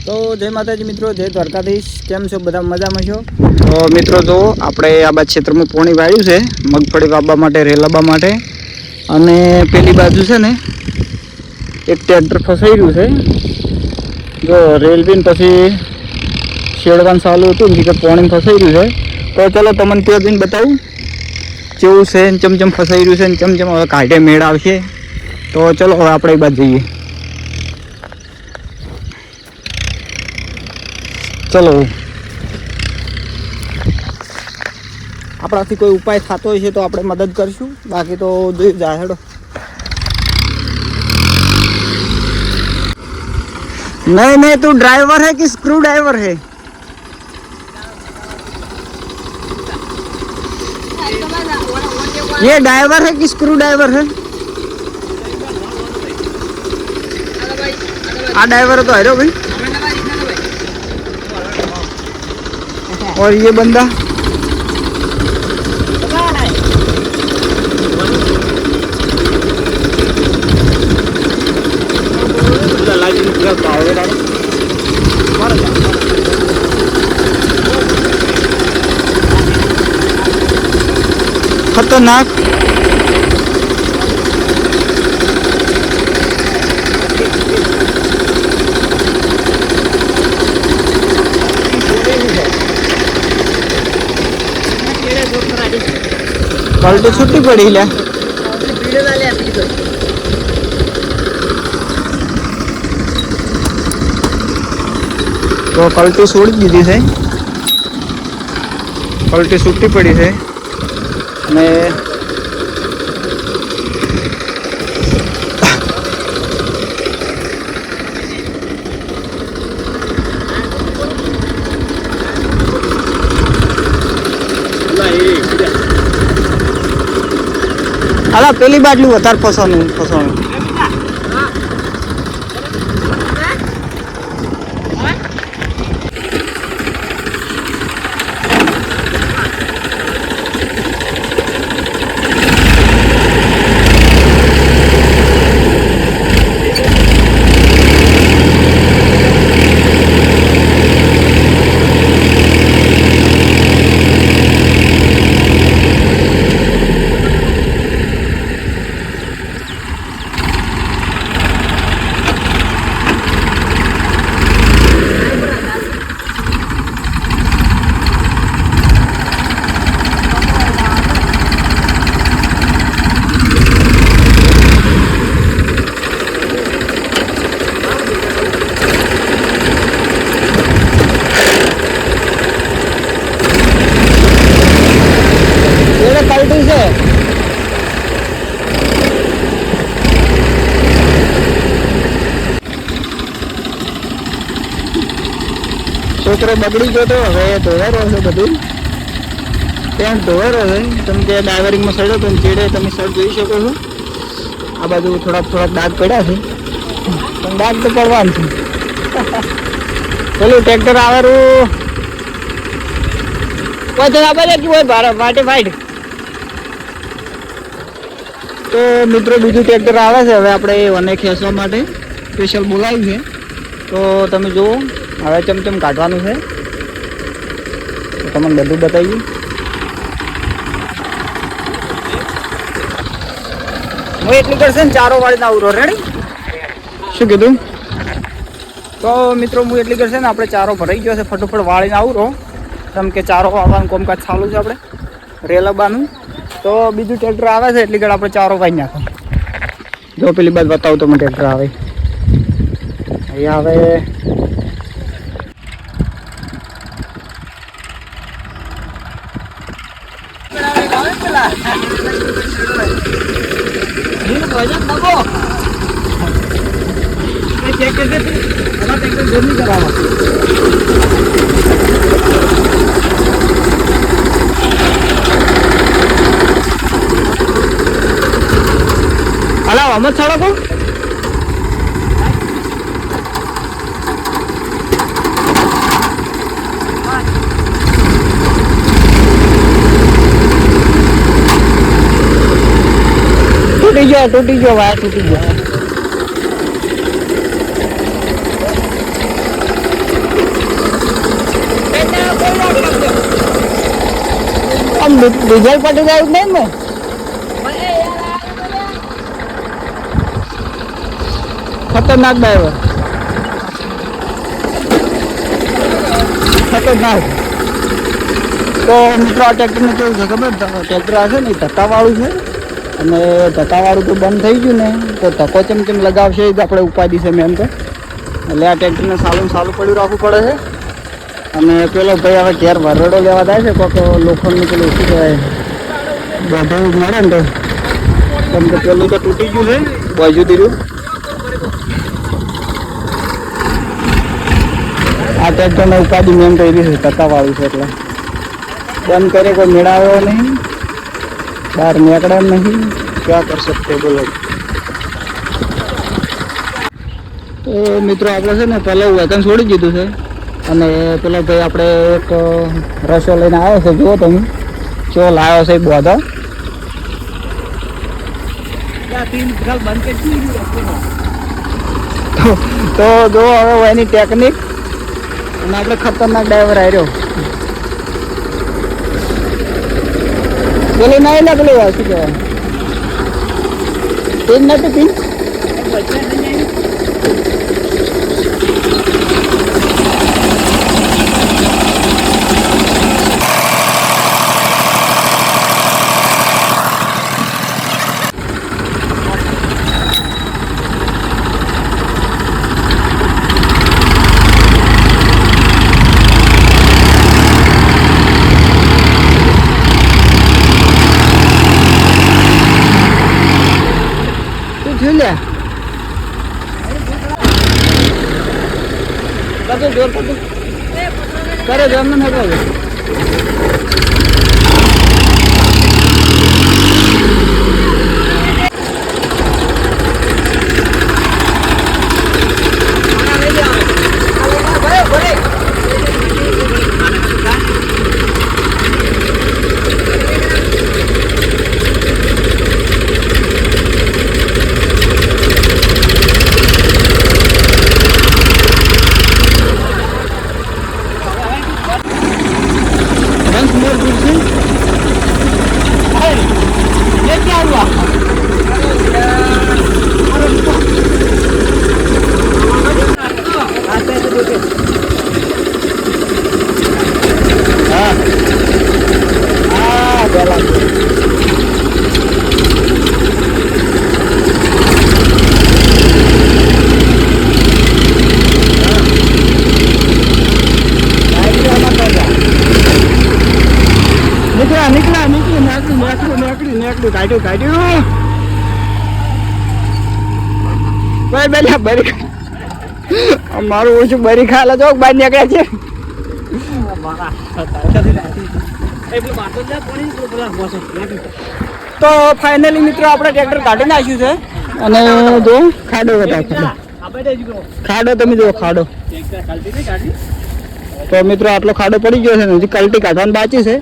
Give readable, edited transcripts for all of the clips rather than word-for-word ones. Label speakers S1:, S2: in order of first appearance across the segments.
S1: તો જય માતાજી મિત્રો, જય દ્વારકાધીશ। કેમ છો બધા? મજામાં છો? તો મિત્રો જો આપણે આ બાજુ ક્ષેત્રમાં પોણી વાળ્યું છે મગફળી વાવવા માટે, રેલાબા માટે। અને પેલી બાજુ છે ને એક ટ્રેક્ટર ફસાઈ રહ્યું છે। જો રેલવે પછી શેડવાનું ચાલુ હતું ને કે પોણી ફસાઈ રહ્યું છે। તો ચલો તમને ત્યાં જઈને બતાવું કેવું છે, ચમચમ ફસાઈ રહ્યું છે ને ચમચમ હવે કાઢે મેળ આવશે। તો ચલો હવે આપણે એ બાજુ જઈએ। ચલો આપણાથી કોઈ ઉપાય થતો હોય છે તો આપણે મદદ કરીશું, બાકી તો જોઈ જાય। હેડો। नहीं नहीं, तू ड्राइवर है कि स्क्रू ड्राइवर है? ये ड्राइवर है कि स्क्रू ड्राइवर है? आ ड्राइवर तो है भाई। और ये बंदा खतरनाक। कल तो छुट्टी पड़ी ले तो कल्टी छोड़ दीदी है। कल्टी छुट्टी पड़ी है ने अला पेली बाजू વધારે ફસાણું છોકરો બગડી ગયો તો હવે ધોવારો છે બધું પેન્ટ ધોવારો છે। તમે કે ડાઈવરિંગમાં સડ્યો તો ચેડે તમે સડ જોઈ શકો છો। આ બાજુ થોડાક દાગ પડ્યા છે પણ દાગ તો પડવાનું છે। પેલું ટ્રેક્ટર આવેરું પછી આપણે કે હોય વાટે વાઈટ। તો મિત્રો બીજું ટ્રેક્ટર આવે છે, હવે આપણે વને ખેંચવા માટે સ્પેશિયલ બોલાવ્યું છે। તો તમે જુઓ હવે ચમચમ કાઢવાનું છે તો તમને બધું બતાવીએ। હું એટલી કરશે ને ચારો વાળીને આવરો રેડી શું કીધું? તો મિત્રો હું એટલી કરશે ને આપણે ચારો ભરાઈ ગયો છે, ફટોફટ વાળીને આવરો કેમ કે ચારો વાળવાનું કામકાજ ચાલુ છે આપણે રેલબાનું। તો બીજું ટ્રેક્ટર આવે છે એટલી ઘડી આપણે ચારો વાળી નાખો। જો પેલી બાદ બતાવું તો મને ટ્રેક્ટર આવે અહીંયા હવે અલા અમત છાડો કો टूटी गयो वायर टूटी गयो। આમ ડીઝલ પટી જાય નહીં ને ખતરનાક ડ્રાઈવર ખતરનાક. તો મિત્રો આ ટ્રેક્ટરને કેવું છે ખબર ટ્રેક્ટર આ છે ને ધક્કાવાળું છે અને ધક્કાવાળું તો બંધ થઈ ગયું ને તો ધક્કો ચમચમ લગાવશે એ જ આપણે ઉપાધિ છે મેમ તો એટલે આ ટ્રેક્ટરને સારું પડ્યું રાખવું પડે છે. અને પેલો ભાઈ હવે ઘેર વરડો લેવા જાય છે કોઈક લોખંડનું પેલું શું કહેવાય બધું મળે ને તો કેમ કે પેલું તો તૂટી ગયું છે બાજુ દીધું. આ ટ્રેક્ટરને ઉપાધિ મેમ તો એવી છે ધક્કાવાળું છે એટલે બંધ કરે કોઈ મેળાવ્યો નહીં બહાર નીકળે નહીં ક્યાં કર શકતે બોલો. તો મિત્રો આપણે છે ને પહેલાં વેતન છોડી દીધું છે અને પેલા ભાઈ આપણે એક રસો લઈને આવ્યો છે જુઓ તમે ચો લાવ્યો છે બોધો તો જો હવે એની ટેકનિક અને આપણે ખતરનાક ડ્રાઈવર આવ્યો પેલું ના એટલે પેલું શું કહેવાય પિન નથી પિન જોર કરે જમ ને કાઢ્યું ભાઈ બેલા બરી મારું ઓછું બરી ખાલા જો બહાર નીકળ્યા છે. તો ફાઇનલી મિત્રો આપણે ટ્રેક્ટર કાઢી નાખ્યું છે અને જો ખાડો હતા ખાડો તમે જો ખાડો તો મિત્રો આટલો ખાડો પડી ગયો છે ને હજી કલટી કાઢવાનું બાકી છે.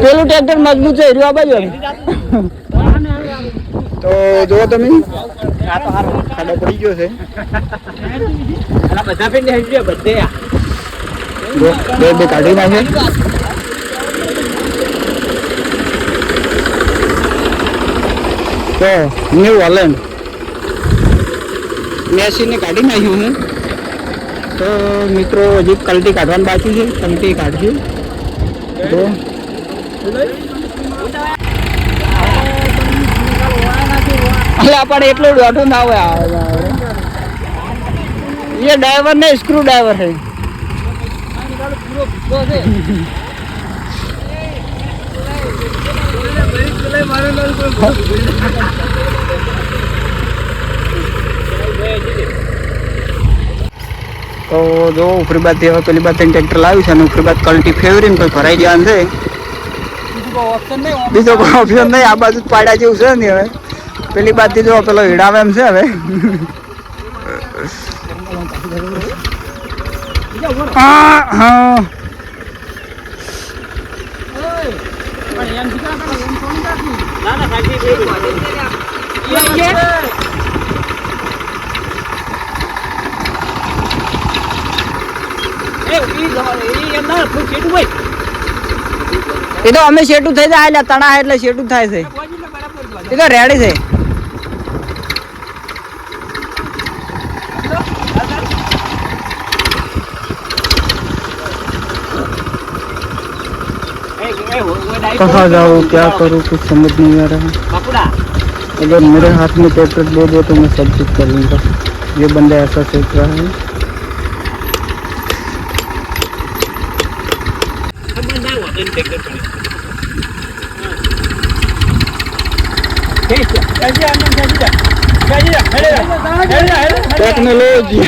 S1: પેલું ટ્રેક્ટર મજબૂત છે આ બાજુ તો જો તમે ખાડો પડી ગયો છે બે કાઢી નાખે તો ન્યુ હોલેન્ડ મેસીને કાઢી નાખ્યું હું. તો મિત્રો હજી કલટી કાઢવાનું બાકી છે કલટી કાઢશું તો આપણે એટલું દોઢું ના હોય એ ડ્રાઈવર ને સ્ક્રૂ ડ્રાઈવર છે. તો જો ઉપરી બાદ હવે પેલી બાદ ટ્રેક્ટર લાવ્યું છે અને ઉપરી બાદ કલટી ફેવરીને કોઈ ભરાઈ જવાનું છે બીજો કોઈ ઓપ્શન નહીં આ બાજુ પાડ્યા જેવું છે ને હવે પેલી બાદથી જો પેલો હીડાવે એમ છે હવે હા હા એ તો અમે શેટું થઈ જાય એટલે તણા એટલે શેટું થાય છે એ તો રેડી છે कहाँ जाऊँ क्या करूँ कुछ समझ नहीं आ रहा है अगर मेरे हाथ में ट्रैक्टर दे दे तो मैं सब कुछ कर लूँगा ये बंदा ऐसा सोच रहा है टेक्नोलॉजी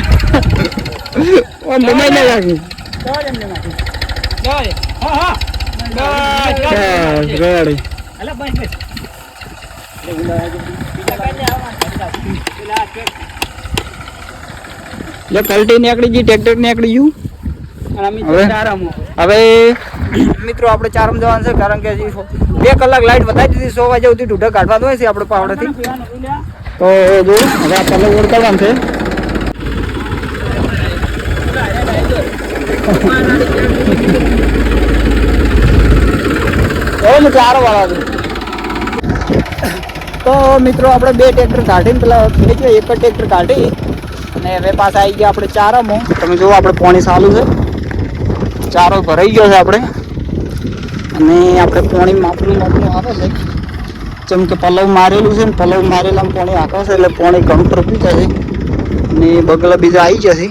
S1: કલ્ટી નીકળી ગઈ ટ્રેક્ટર નીકળી ગયું હવે મિત્રો આપણે ચારમ જવાનું છે કારણ કે 2 કલાક લાઈટ વધારી દીધી 100 વાગ્યા સુધી ઢૂઢા કાઢવાનું હોય છે આપણે પાવડેથી તો જો હવે આ પહેલા ઓળખાવાનું છે તો મિત્રો આપણે 2 ટ્રેક્ટર કાઢીને પેલા એક જ ટ્રેક્ટર કાઢી અને હવે પાછા આવી ગયા આપણે ચારામાં તમે જુઓ આપણે પાણી ચાલુ છે ચારો ભરાઈ ગયો છે આપણે અને આપણે પાણી માપનું આવે છે જેમ કે પલવ મારેલું છે ને પલવ મારેલામાં પાણી આખો છે એટલે પાણી ઘણું પ્રપી જશે અને બગલા બીજા આવી જશે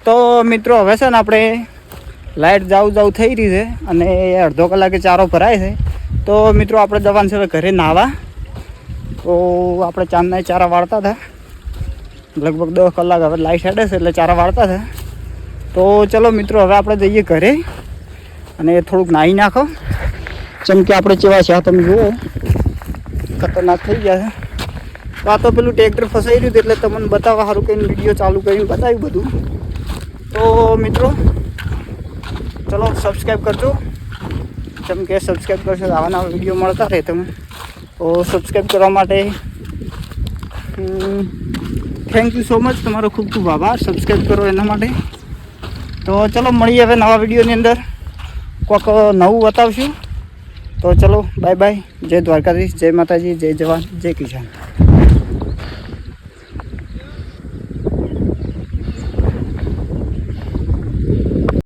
S1: તો મિત્રો હવે છે ને આપણે લાઇટ જાવ થઈ રહી છે અને અડધો કલાકે ચારો ભરાય છે તો મિત્રો આપણે જવાનું છે ઘરે નાહવા તો આપણે ચાંદના ચારા વાળતા હતા લગભગ 10 કલાક હવે લાઇટ હેડે છે એટલે ચારા વાળતા હતા તો ચલો મિત્રો હવે આપણે જઈએ ઘરે અને થોડુંક નાહી નાખો જેમ કે આપણે ચેવા છે આ તમે જુઓ ખતરનાક થઈ ગયા છે તો આ તો પેલું ટ્રેક્ટર ફસાઈ રહ્યું એટલે તમને બતાવવા સારું કંઈ વિડીયો ચાલુ કરીને બતાવ્યું બધું તો મિત્રો ચલો સબસ્ક્રાઈબ કરજો જેમ કે સબસ્ક્રાઈબ કરશો આવા નવા વિડીયો મળતા રહે તમે તો સબસ્ક્રાઈબ કરવા માટે થેન્ક યુ સો મચ તમારો ખૂબ ખૂબ આભાર સબસ્ક્રાઈબ કરો એના માટે તો ચલો મળીએ હવે નવા વિડીયોની અંદર કોઈક નવું બતાવશું તો ચલો બાય બાય જય દ્વારકાધીશ જય માતાજી જય જવાન જય કિસાન